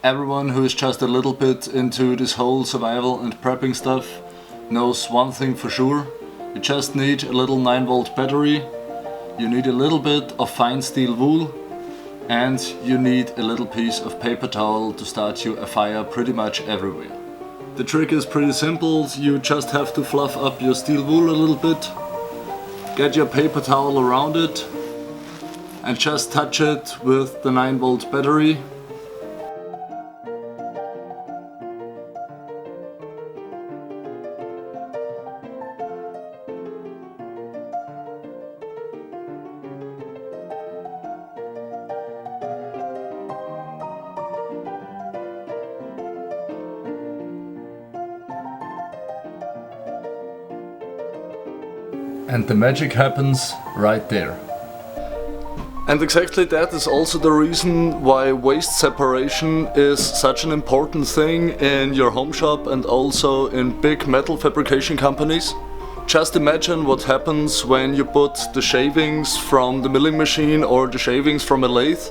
Everyone who is just a little bit into this whole survival and prepping stuff knows one thing for sure. You just need a little 9-volt battery, you need a little bit of fine steel wool, and you need a little piece of paper towel to start you a fire pretty much everywhere. The trick is pretty simple. You just have to fluff up your steel wool a little bit, get your paper towel around it and just touch it with the 9-volt battery. And the magic happens right there. And exactly that is also the reason why waste separation is such an important thing in your home shop and also in big metal fabrication companies. Just imagine what happens when you put the shavings from the milling machine or the shavings from a lathe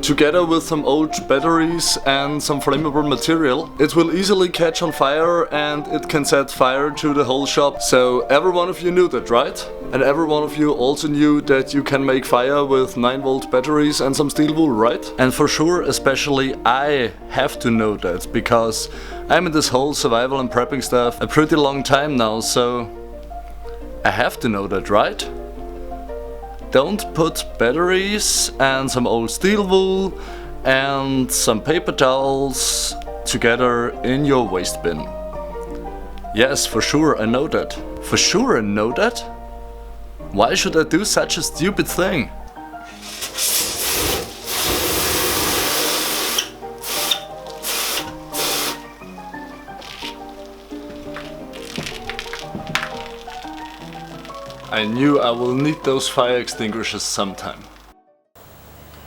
together with some old batteries and some flammable material. It will easily catch on fire and it can set fire to the whole shop. So every one of you knew that, right? And every one of you also knew that you can make fire with 9-volt batteries and some steel wool, right? And for sure, especially I have to know that because I'm in this whole survival and prepping stuff a pretty long time now, so I have to know that, right? Don't put batteries and some old steel wool and some paper towels together in your waste bin. Yes, for sure I know that. For sure I know that? Why should I do such a stupid thing? I knew I will need those fire extinguishers sometime.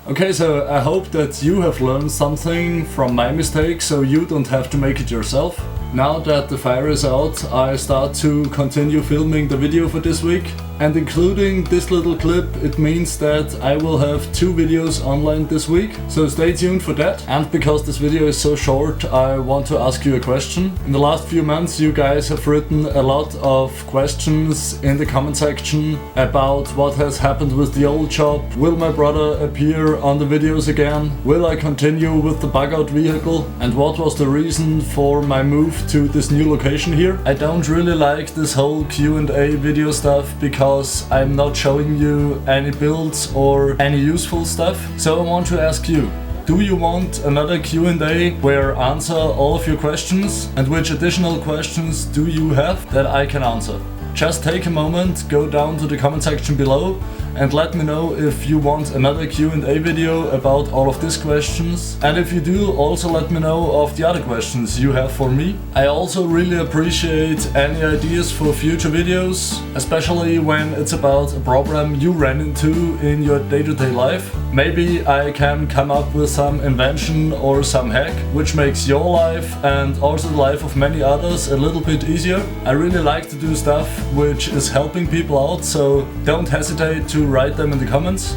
Okay, so I hope that you have learned something from my mistake so you don't have to make it yourself. Now that the fire is out, I start to continue filming the video for this week. And including this little clip, it means that I will have 2 videos online this week. So stay tuned for that. And because this video is so short, I want to ask you a question. In the last few months, you guys have written a lot of questions in the comment section about what has happened with the old shop. Will my brother appear on the videos again? Will I continue with the bug out vehicle? And what was the reason for my move to this new location here? I don't really like this whole Q&A video stuff because I'm not showing you any builds or any useful stuff. So I want to ask you, do you want another Q&A where I answer all of your questions? And which additional questions do you have that I can answer? Just take a moment, go down to the comment section below and let me know if you want another Q&A video about all of these questions. And if you do, also let me know of the other questions you have for me. I also really appreciate any ideas for future videos, especially when it's about a problem you ran into in your day-to-day life. Maybe I can come up with some invention or some hack which makes your life and also the life of many others a little bit easier. I really like to do stuff which is helping people out, so don't hesitate to write them in the comments.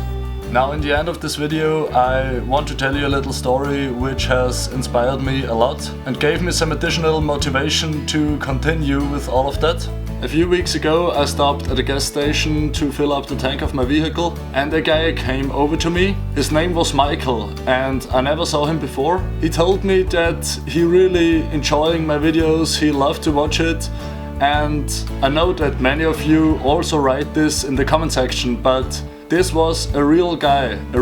Now in the end of this video I want to tell you a little story which has inspired me a lot and gave me some additional motivation to continue with all of that. A few weeks ago I stopped at a gas station to fill up the tank of my vehicle and a guy came over to me. His name was Michael and I never saw him before. He told me that he really enjoying my videos, he loved to watch it. And I know that many of you also write this in the comment section, but this was a real guy in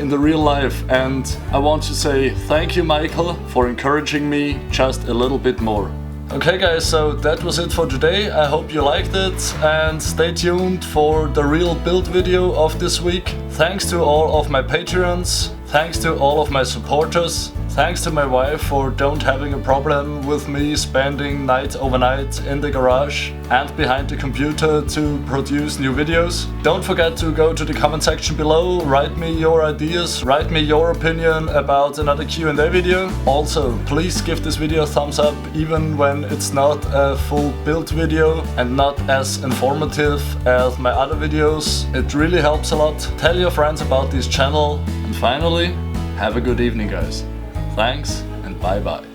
the real life, and I want to say thank you, Michael, for encouraging me just a little bit more. Okay guys, so that was it for today. I hope you liked it and stay tuned for the real build video of this week. Thanks to all of my Patreons, thanks to all of my supporters, thanks to my wife for don't having a problem with me spending night overnight in the garage and behind the computer to produce new videos. Don't forget to go to the comment section below, write me your ideas, write me your opinion about another Q&A video. Also, please give this video a thumbs up even when it's not a full build video and not as informative as my other videos. It really helps a lot. Tell your friends about this channel and finally, have a good evening guys. Thanks and bye bye.